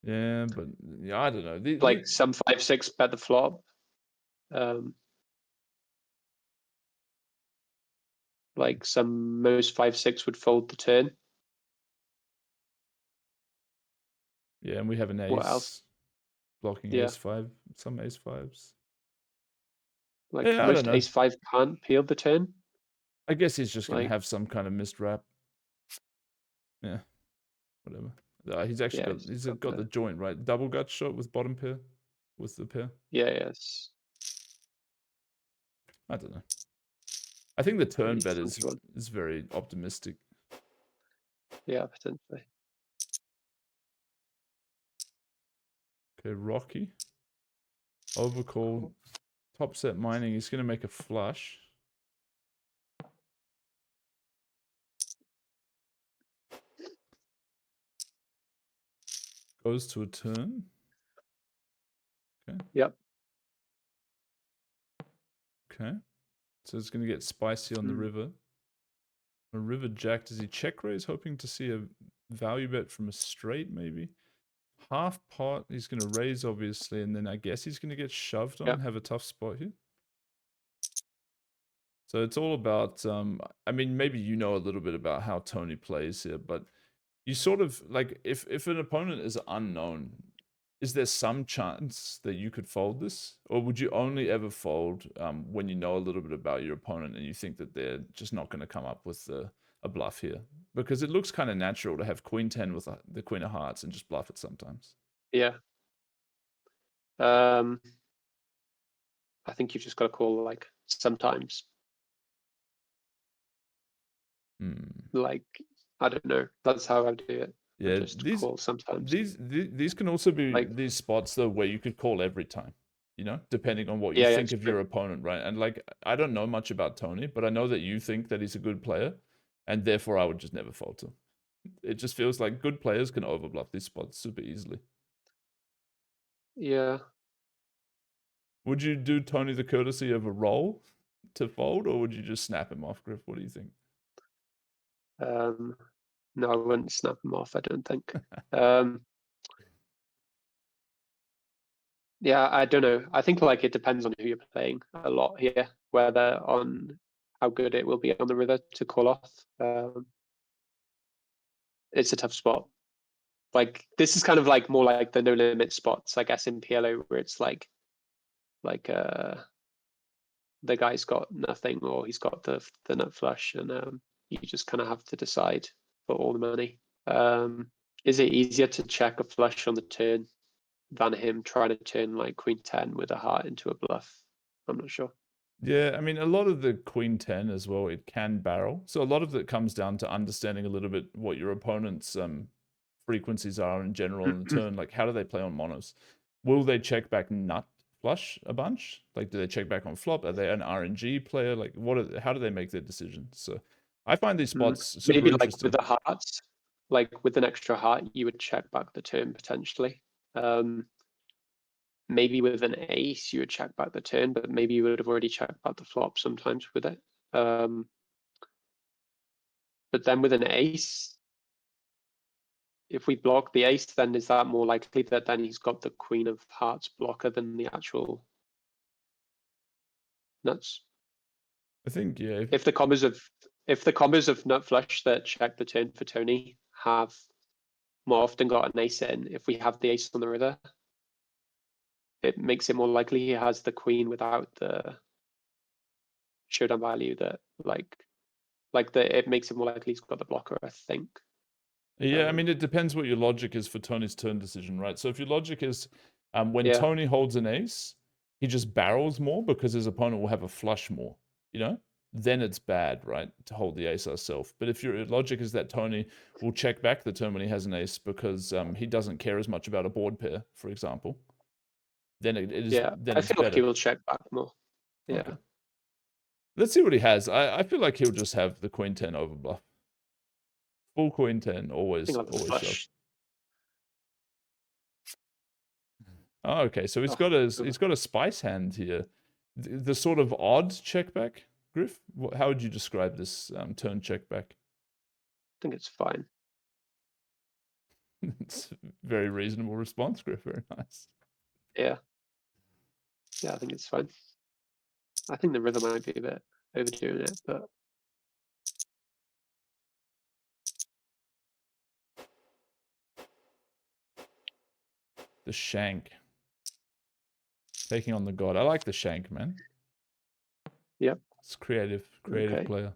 Yeah, but yeah, I don't know. Like some 5, 6 bet the flop. Like some most 5, 6 would fold the turn. Yeah, and we have an ace What else? blocking Yeah. ace 5, some ace 5s. Like Yeah, I most don't know. ace 5 can't peel the turn. I guess he's just gonna Like- have some kind of missed wrap. Yeah, whatever. He's actually Yeah, got the joint, right? Double gut shot with bottom pair, with the pair. Yeah, yes. I don't know. I think the turn Maybe bet some is very optimistic. Yeah, potentially. Okay, Rocky. Overcall. Top set mining. He's gonna make a flush. Goes to a turn. Okay. Yep. Okay. So it's going to get spicy on the river. A river jack. Does he check raise, hoping to see a value bet from a straight, maybe? Half pot. He's going to raise, obviously, and then I guess he's going to get shoved on, have a tough spot here. So it's all about, I mean, maybe you know a little bit about how Tony plays here, but you sort of, like, if an opponent is unknown, is there some chance that you could fold this? Or would you only ever fold when you know a little bit about your opponent and you think that they're just not going to come up with a bluff here? Because it looks kind of natural to have queen 10 with the queen of hearts and just bluff it sometimes. Yeah. I think you've just got to call like sometimes. Like, I don't know. That's how I do it. Yeah, just call sometimes. These can also be like, these spots though where you could call every time, you know, depending on what you think of your opponent, right? And like, I don't know much about Tony, but I know that you think that he's a good player, and therefore I would just never fold to him. It just feels like good players can overbluff these spots super easily. Yeah. Would you do Tony the courtesy of a roll to fold, or would you just snap him off, Griff? What do you think? No, I wouldn't snap him off, I don't think. Yeah, I don't know. I think like it depends on who you're playing a lot here, whether on how good it will be on the river to call off. It's a tough spot. Like this is kind of like more like the no limit spots, I guess, in PLO, where it's like the guy's got nothing or he's got the nut flush, and you just kind of have to decide for all the money. Is it easier to check a flush on the turn than him trying to turn like queen 10 with a heart into a bluff? I'm not sure. Yeah, I mean, a lot of the queen 10 as well, it can barrel. So a lot of it comes down to understanding a little bit what your opponent's frequencies are in general in the turn. Like, how do they play on monos? Will they check back nut flush a bunch? Like, do they check back on flop? Are they an RNG player? Like, how do they make their decisions? So I find these spots super maybe interesting. like with the hearts, like with an extra heart, you would check back the turn potentially. Maybe with an ace, you would check back the turn, but maybe you would have already checked back the flop sometimes with it. But then with an ace, if we block the ace, then is that more likely that then he's got the queen of hearts blocker than the actual nuts? I think, yeah. If the combos of nut flush that check the turn for Tony have more often got an ace in, if we have the ace on the river, it makes it more likely he has the queen without the showdown value that it makes it more likely he's got the blocker, I think. Yeah, I mean, it depends what your logic is for Tony's turn decision, right? So if your logic is when Tony holds an ace, he just barrels more because his opponent will have a flush more, you know? then it's bad, right, to hold the ace ourselves. But if your logic is that Tony will check back the turn when he has an ace because he doesn't care as much about a board pair, for example, then it is. Yeah, Then I it's feel like he better. will check back more. Yeah. Okay. Let's see what he has. I feel like he'll just have the queen 10 overbluff. Full queen 10, I always think I'll shove. flush. Oh, okay, so he's Oh, got a over. he's got a spice hand here. The sort of odd check back, Griff. How would you describe this turn check back? I think it's fine. It's a very reasonable response, Griff. Very nice. Yeah. Yeah, I think it's fine. I think the river might be a bit overdoing it, but The shank. Taking on the god. I like the shank, man. Yep. It's creative Okay. player.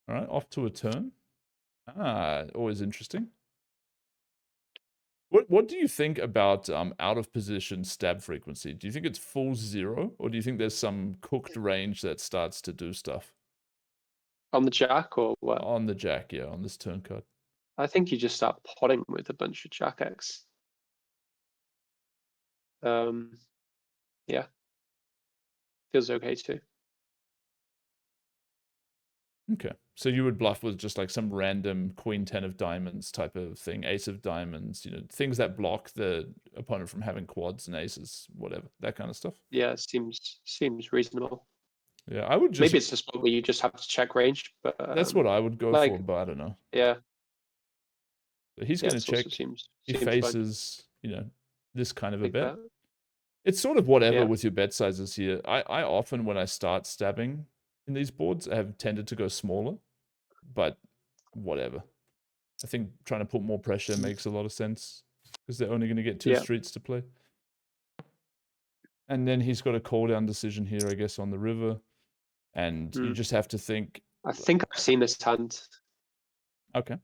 All right, off to a turn. Always interesting. What do you think about out of position stab frequency? Do you think it's full 0, or do you think there's some cooked range that starts to do stuff? On the jack or what? On the jack, yeah, on this turn card. I think you just start potting with a bunch of jack X. Yeah. Feels okay too. Okay. So you would bluff with just like some random queen 10 of diamonds type of thing, ace of diamonds, things that block the opponent from having quads and aces, whatever, that kind of stuff. Yeah, seems reasonable. Yeah, I would just. Maybe it's a spot where you just have to check range, but that's what I would go for, but I don't know. Yeah. So he's going to check. He faces, this kind of a bet. It's sort of whatever with your bet sizes here. I often, when I start stabbing in these boards, I have tended to go smaller, but whatever. I think trying to put more pressure makes a lot of sense because they're only going to get two streets to play. And then he's got a call down decision here, I guess, on the river. And you just have to think. I think I've seen this hand. Okay.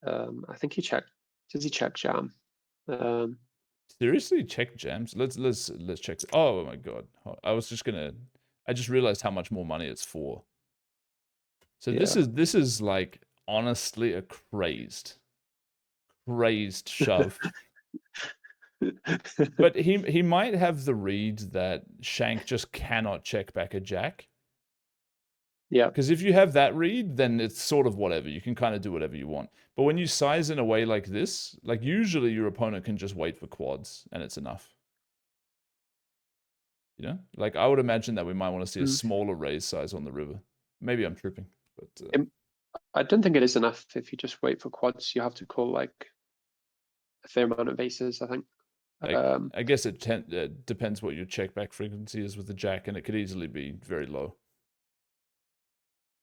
I think he checked. Does he check jam? Seriously, check jams. Let's check. Oh my god! I just realized how much more money it's for. So this is like honestly a crazed shove. But he might have the read that Shank just cannot check back a jack. Yeah. Because if you have that read, then it's sort of whatever. You can kind of do whatever you want. But when you size in a way like this, like usually your opponent can just wait for quads and it's enough. Like I would imagine that we might want to see a smaller raise size on the river. Maybe I'm tripping, but I don't think it is enough if you just wait for quads. You have to call like a fair amount of aces, I think. I guess it depends what your check back frequency is with the jack, and it could easily be very low.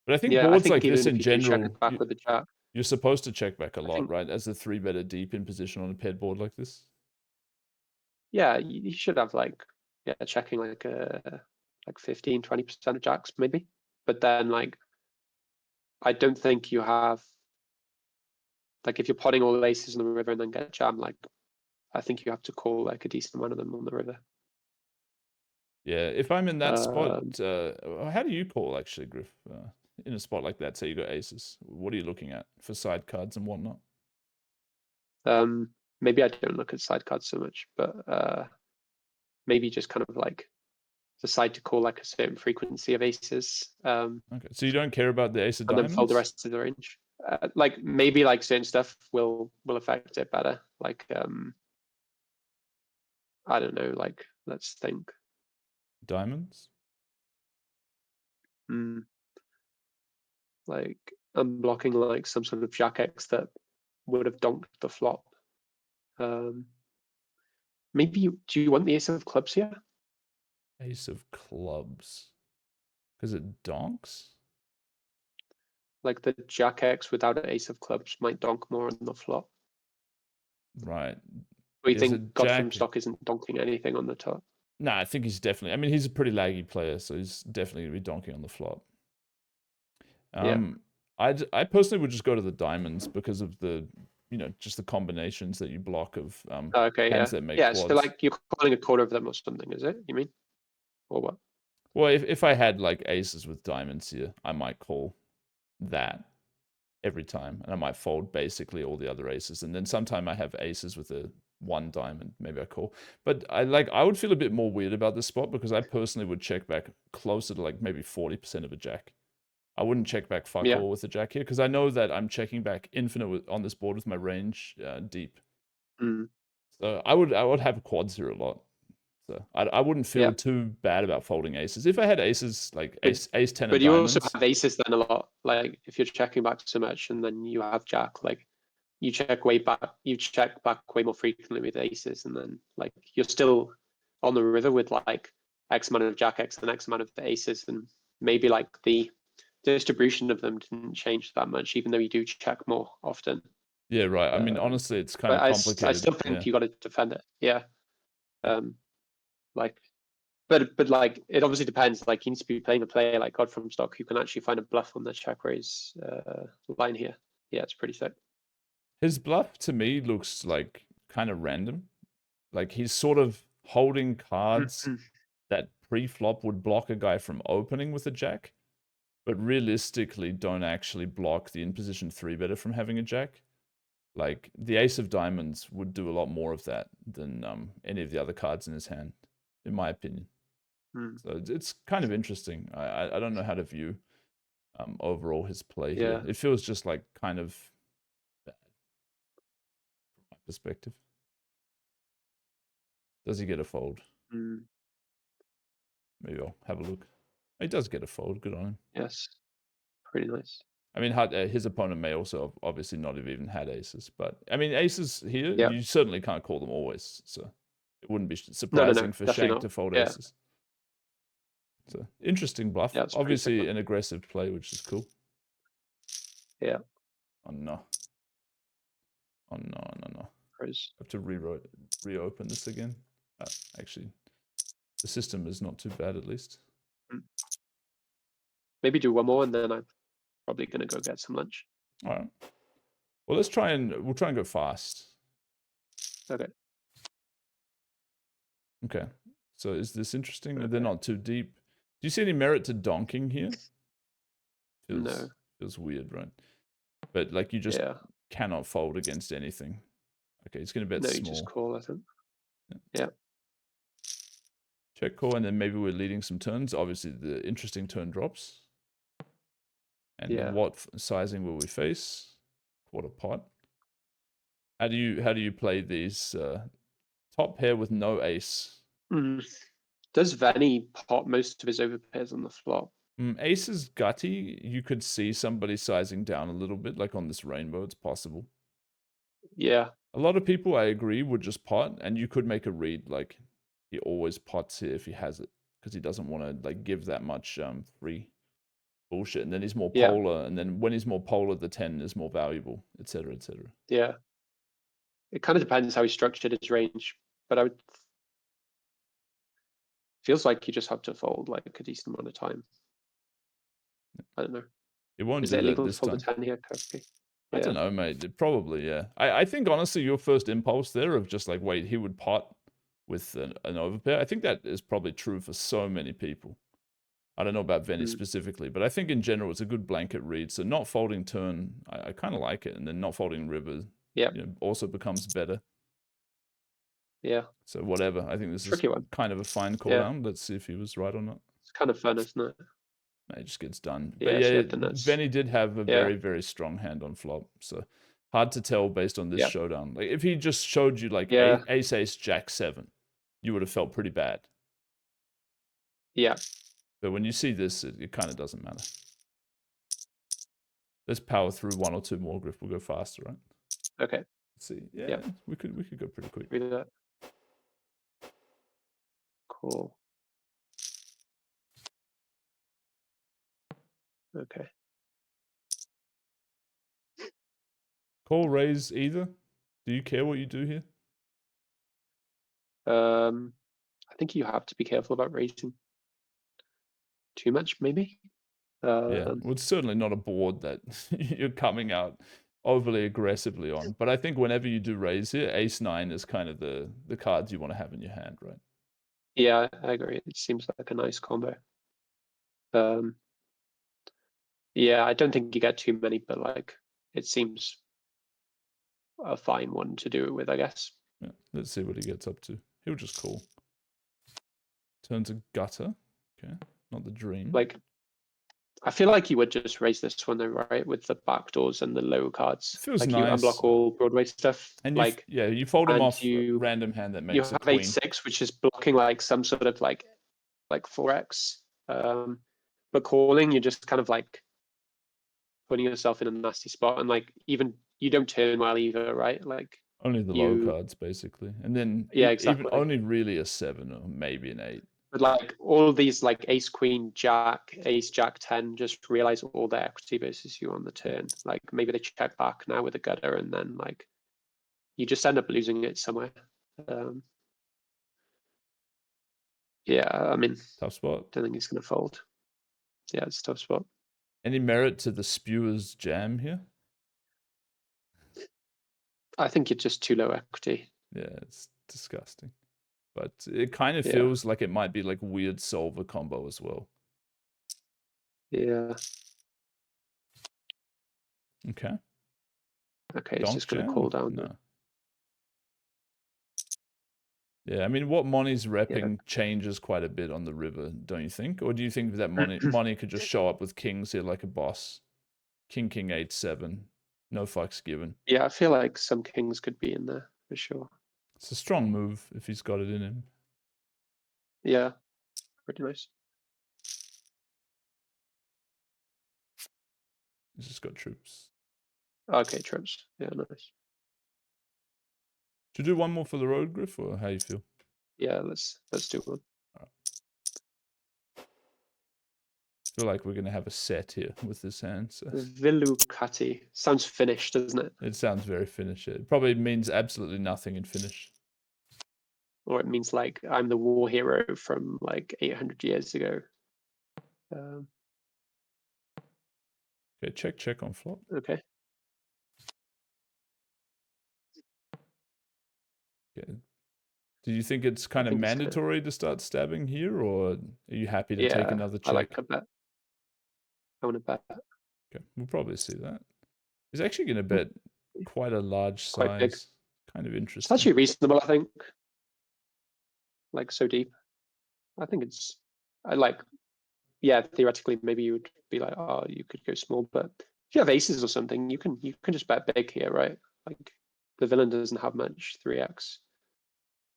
But I think boards like this in general, with the jack, you're supposed to check back a lot, right? As a 3-better deep in position on a paired board like this. Yeah, you should have checking like 15-20% of jacks maybe. But then I don't think you have if you're potting all the aces on the river and then get jammed, I think you have to call like a decent amount of them on the river. Yeah, if I'm in that spot, how do you call actually, Griff? In a spot like that, say you got aces, what are you looking at for side cards and whatnot? Maybe I don't look at side cards so much, but maybe just kind of decide to call like a certain frequency of aces. Okay, so you don't care about the ace of diamonds? And then fold the rest of the range. Maybe certain stuff will affect it better. I don't know, let's think. Diamonds? Unblocking some sort of jack X that would have donked the flop. Maybe do you want the ace of clubs here? Ace of clubs. Because it donks? Like the jack X without an ace of clubs might donk more on the flop. Right. Or you think God from stock isn't donking anything on the top? No, I think he's definitely. I mean, he's a pretty laggy player, so he's definitely going to be donking on the flop. I personally would just go to the diamonds because of the, just the combinations that you block of hands that make quads. So you're calling a quarter of them or something, is it? You mean? Or what? Well, if I had like aces with diamonds here, I might call that every time, and I might fold basically all the other aces. And then sometime I have aces with a 1 diamond, maybe I call. But I would feel a bit more weird about this spot because I personally would check back closer to like maybe 40% of a jack. I wouldn't check back fuck all with a jack here because I know that I'm checking back infinite on this board with my range deep. Mm. So I would have quads here a lot. So I wouldn't feel too bad about folding aces. If I had aces like ace 10 of diamonds. But you also have aces then a lot. Like if you're checking back so much and then you have jack, like you check back way more frequently with aces, and then like you're still on the river with like X amount of jack X and X amount of aces, and maybe like the distribution of them didn't change that much, even though you do check more often. Yeah, right. I mean, honestly, it's kind of complicated. I still think you got to defend it. Yeah. Like, but like it obviously depends. Like he needs to be playing a player like God from stock who can actually find a bluff on the check raise line here. Yeah, it's pretty sick. His bluff to me looks like kind of random. Like he's sort of holding cards that pre-flop would block a guy from opening with a jack, but realistically don't actually block the in-position 3-better from having a jack. Like the ace of diamonds would do a lot more of that than any of the other cards in his hand, in my opinion. So it's kind of interesting. I don't know how to view overall his play here. It feels just like kind of bad from my perspective. Does he get a fold? Maybe I'll have a look. He does get a fold. Good on him. Yes, pretty nice. I mean, his opponent may also obviously not have even had aces, but I mean, aces here, you certainly can't call them always. So it wouldn't be surprising for Shank to fold aces. So interesting bluff. Obviously an aggressive play, which is cool. Yeah. Oh no. Oh no. I have to reopen this again. Actually, the system is not too bad at least. Maybe do one more and then I'm probably gonna go get some lunch. All right. Well, we'll try and go fast. Okay. Okay. So is this interesting? Okay. They're not too deep. Do you see any merit to donking here? No. Feels weird, right? But like you just cannot fold against anything. Okay, he's going to bet small. No, you just call, I think. Yeah. Check call, and then maybe we're leading some turns. Obviously, the interesting turn drops. And what sizing will we face? Quarter pot. How do you play these top pair with no ace? Does Vanny pot most of his overpairs on the flop? Ace is gutty. You could see somebody sizing down a little bit, like on this rainbow. It's possible. Yeah. A lot of people, I agree, would just pot, and you could make a read like he always pots here if he has it, because he doesn't want to like give that much free bullshit. And then he's more polar, and then when he's more polar, the 10 is more valuable, etc., etc. Yeah. It kind of depends how he structured his range, but I would. Feels like you just have to fold like a decent amount of time. I don't know. It won't Is do it illegal that this to fold time. a 10 here, Kofi? I don't know, mate. Probably, yeah. I think honestly, your first impulse there of just like, wait, he would pot with an overpair. I think that is probably true for so many people. I don't know about Venny specifically, but I think in general it's a good blanket read. So not folding turn, I kind of like it, and then not folding river, also becomes better. Yeah. So whatever. I think this Tricky is one. kind of a fine call down. Let's see if he was right or not. It's kind of fun, isn't it? No, it just gets done. Yeah, but Venny did have a very, very strong hand on flop. So hard to tell based on this showdown. Like if he just showed you like ace, jack 7, you would have felt pretty bad. Yeah. But when you see this, it kind of doesn't matter. Let's power through one or two more, Griff. We'll go faster, right? Okay. Let's see. Yeah, we could go pretty quick. Read that. Cool. Okay. Call, raise, either. Do you care what you do here? I think you have to be careful about raising too much, maybe. Yeah, well, it's certainly not a board that you're coming out overly aggressively on. But I think whenever you do raise here, ace 9 is kind of the cards you want to have in your hand, right? Yeah, I agree. It seems like a nice combo. Yeah, I don't think you get too many, but like it seems a fine one to do it with, I guess. Yeah, let's see what he gets up to. He'll just call. Turns a gutter. Okay, not the dream. Like, I feel like you would just raise this one though, right? With the backdoors and the low cards. Feels like nice. You unblock all Broadway stuff. And like you fold him and off you random hand that you makes have a queen. 8-6, which is blocking like some sort of like 4x. But calling, you're just kind of like putting yourself in a nasty spot, and like even you don't turn well either, right? Like Only the low cards basically, and then Yeah, even exactly. only really a 7 or maybe an 8. But like all of these like ace, queen, jack, ace, jack, 10, just realize all their equity versus you on the turn. Like maybe they check back now with a gutter, and then like you just end up losing it somewhere. Yeah, I mean, Tough spot. don't think he's gonna fold. Yeah, it's a tough spot. Any merit to the spewer's jam here? I think you're just too low equity. Yeah, it's disgusting. But it kind of Yeah. feels like it might be like weird solver combo as well. Yeah. Okay. Okay, it's Donk just gonna jam? call down. No. Yeah, I mean, what Monty's repping changes quite a bit on the river, don't you think? Or do you think that Monty could just show up with kings here like a boss? King, king, 8, 7. No fucks given. Yeah, I feel like some kings could be in there for sure. It's a strong move if he's got it in him. Yeah, pretty nice. He's just got troops. Okay, trips. Yeah, nice. Should we do one more for the road, Griff, or how you feel? Yeah, let's do one. I feel like we're going to have a set here with this hand. So. Vilukati. Sounds Finnish, doesn't it? It sounds very Finnish. It probably means absolutely nothing in Finnish. Or it means like, I'm the war hero from like 800 years ago. Okay, check on flop. Okay. Okay. Do you think it's kind of mandatory to start stabbing here, or are you happy to take another check? I like a bet. I want to bet. Okay, we'll probably see that. He's actually going to bet quite a large size. Quite big. Kind of interesting. It's actually reasonable, I think. Like so deep. I think it's, yeah, theoretically maybe you would be like, oh, you could go small, but if you have aces or something, you can just bet big here, right? Like the villain doesn't have much 3x.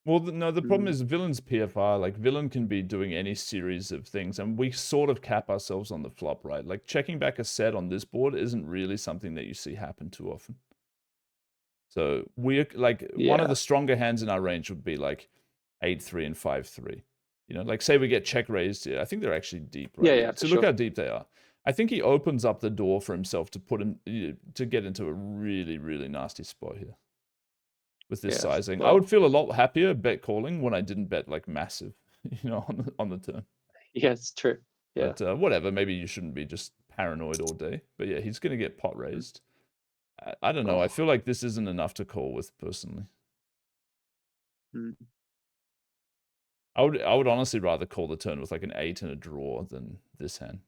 Well, no, the problem is villain's PFR. Like, villain can be doing any series of things, and we sort of cap ourselves on the flop, right? Like, checking back a set on this board isn't really something that you see happen too often. So, we're like, one of the stronger hands in our range would be like 8-3 and 5-3. You know, like, say we get check raised here. I think they're actually deep, right? Yeah, so, look how deep they are. I think he opens up the door for himself to put him, to get into a really, really nasty spot here. With this sizing, I would feel a lot happier bet calling when I didn't bet like massive, you know, on the turn. Yeah, it's true. Yeah. But whatever, maybe you shouldn't be just paranoid all day. But yeah, he's going to get pot raised. I don't know. I feel like this isn't enough to call with personally. I would honestly rather call the turn with like an 8 and a draw than this hand.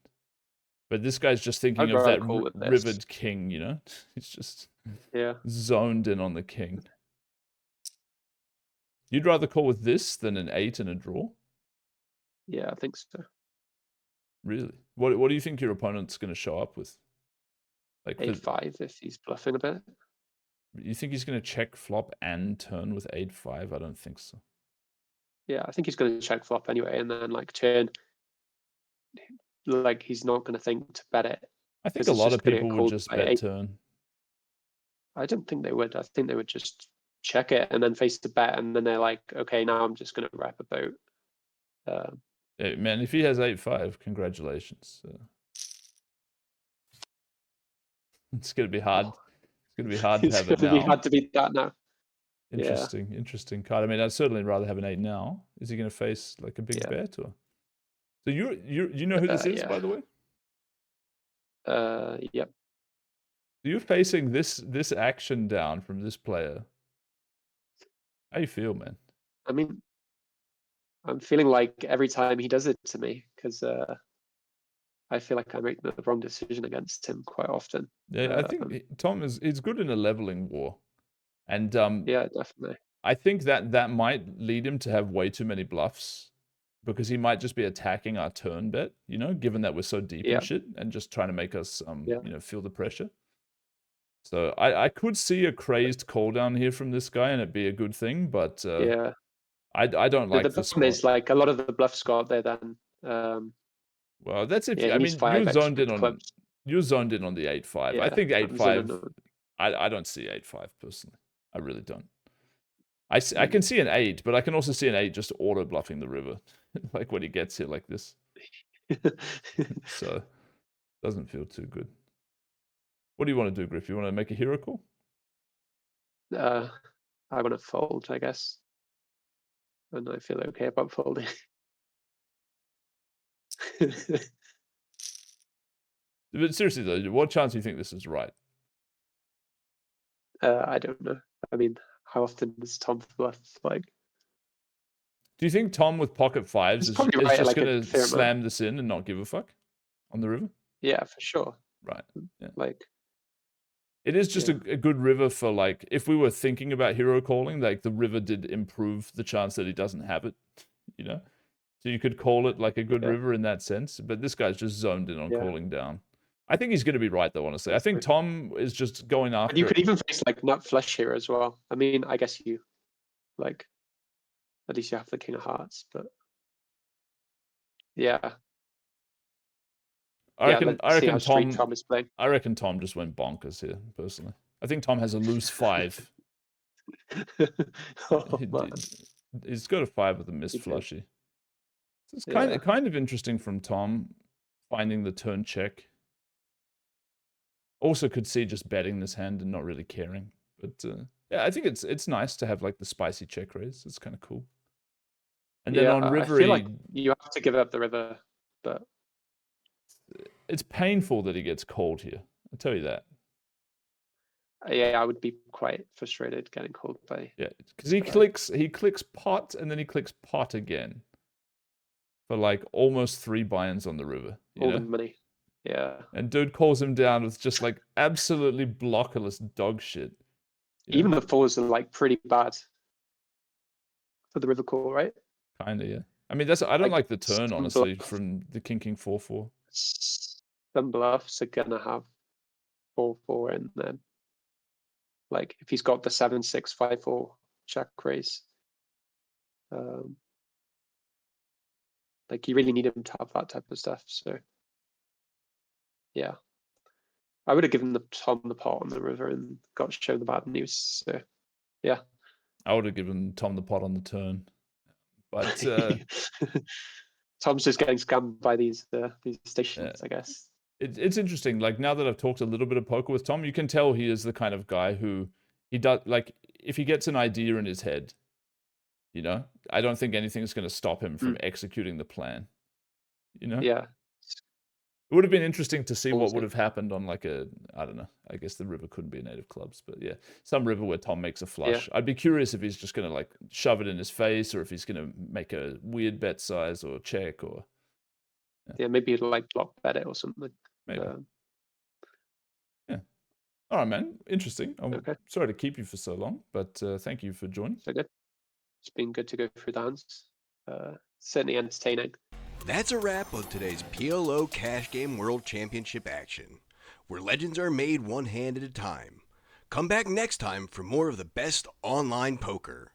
But this guy's just thinking of that rivered king, you know? He's just zoned in on the king. You'd rather call with this than an 8 and a draw? Yeah, I think so. Really? What do you think your opponent's going to show up with? Like 8-5 if he's bluffing a bit. You think he's going to check flop and turn with 8-5? I don't think so. Yeah, I think he's going to check flop anyway, and then like turn. Like he's not going to think to bet it. I think a lot of people would just bet turn. I don't think they would. I think they would just check it and then face the bet, and then they're like, okay, now I'm just going to wrap a boat. Hey, man, if he has 8-5, congratulations. It's going to be hard. It's going to be hard to have it now. It's going to be hard to beat that now. Interesting card. I mean, I'd certainly rather have an 8 now. Is he going to face like a big bet, or? So you know who this is, by the way? Yep. You're facing this action down from this player. How you feel, man? I mean, I'm feeling like every time he does it to me, because I feel like I make the wrong decision against him quite often. Yeah, I think Tom is good in a leveling war, and yeah, definitely. I think that might lead him to have way too many bluffs, because he might just be attacking our turn bet, given that we're so deep Yeah. in shit, and just trying to make us Yeah. feel the pressure. So I could see a crazed call down here from this guy, and it'd be a good thing, but Yeah. I don't like The this problem spot. is like a lot of the bluffs go out there then. Well, that's if Yeah, I he needs mean 5 extra clubs. you're zoned in on the 8-5. I Yeah, think I'm zoning 8-5. on. I don't see 8-5 personally. I really don't. I can see an 8, but I can also see an 8 just auto bluffing the river, like when he gets here like this. So doesn't feel too good. What do you want to do, Griff? You want to make a hero call? I want to fold, I guess, and I feel okay about folding. But seriously though, what chance do you think this is right? I don't know. I mean, how often does Tom bluff? Like, Do you think Tom with pocket fives he's is probably right, just like, a going to fair slam amount. this in and not give a fuck on the river? Yeah, for sure. Right. Yeah. Like, it is just yeah. a good river for, like, if we were thinking about hero calling, like the river did improve the chance that he doesn't have it, So you could call it like a good Yeah. river in that sense, but this guy's just zoned in on Yeah. calling down. I think he's going to be right though, honestly. I think Tom is just going after. And you could even face like nut flush here as well. I mean, I guess you like at least you have the king of hearts, but yeah. I reckon see how street Tom is playing. I reckon Tom just went bonkers here, personally. I think Tom has a loose 5. Oh, man. He's got a 5 with a missed flushy. So it's kind of interesting from Tom finding the turn check. Also could see just betting this hand and not really caring. But yeah, I think it's nice to have like the spicy check raise. It's kind of cool. And then on river, I feel like you have to give up the river, but it's painful that he gets called here. I'll tell you that. Yeah, I would be quite frustrated getting called by. Yeah, because he clicks pot and then he clicks pot again for like almost 3 buy-ins on the river. All the money. Yeah. And dude calls him down with just like absolutely blockerless dog shit. Even the fours are like pretty bad for the river call, right? Kinda, yeah. I mean, I don't like the turn, honestly, from the king 4-4. Some bluffs are gonna have 4-4 in them. Like if he's got the 7-6-5-4 check raise, like you really need him to have that type of stuff. So yeah, I would have given Tom the pot on the river and got shown the bad news. So yeah, I would have given Tom the pot on the turn, but Tom's just getting scammed by these stations, I guess. It's interesting. Like now that I've talked a little bit of poker with Tom, you can tell he is the kind of guy who he does like if he gets an idea in his head, I don't think anything's going to stop him from executing the plan. Yeah. It would have been interesting to see what would have happened on like I don't know. I guess the river couldn't be a native clubs, but yeah, some river where Tom makes a flush. Yeah. I'd be curious if he's just going to like shove it in his face or if he's going to make a weird bet size or check or. Yeah, maybe like block bet it or something. Maybe. Yeah. All right, man. Interesting. I'm sorry to keep you for so long, but thank you for joining. So good. It's been good to go through the hands. Certainly entertaining. That's a wrap of today's PLO Cash Game World Championship action, where legends are made one hand at a time. Come back next time for more of the best online poker.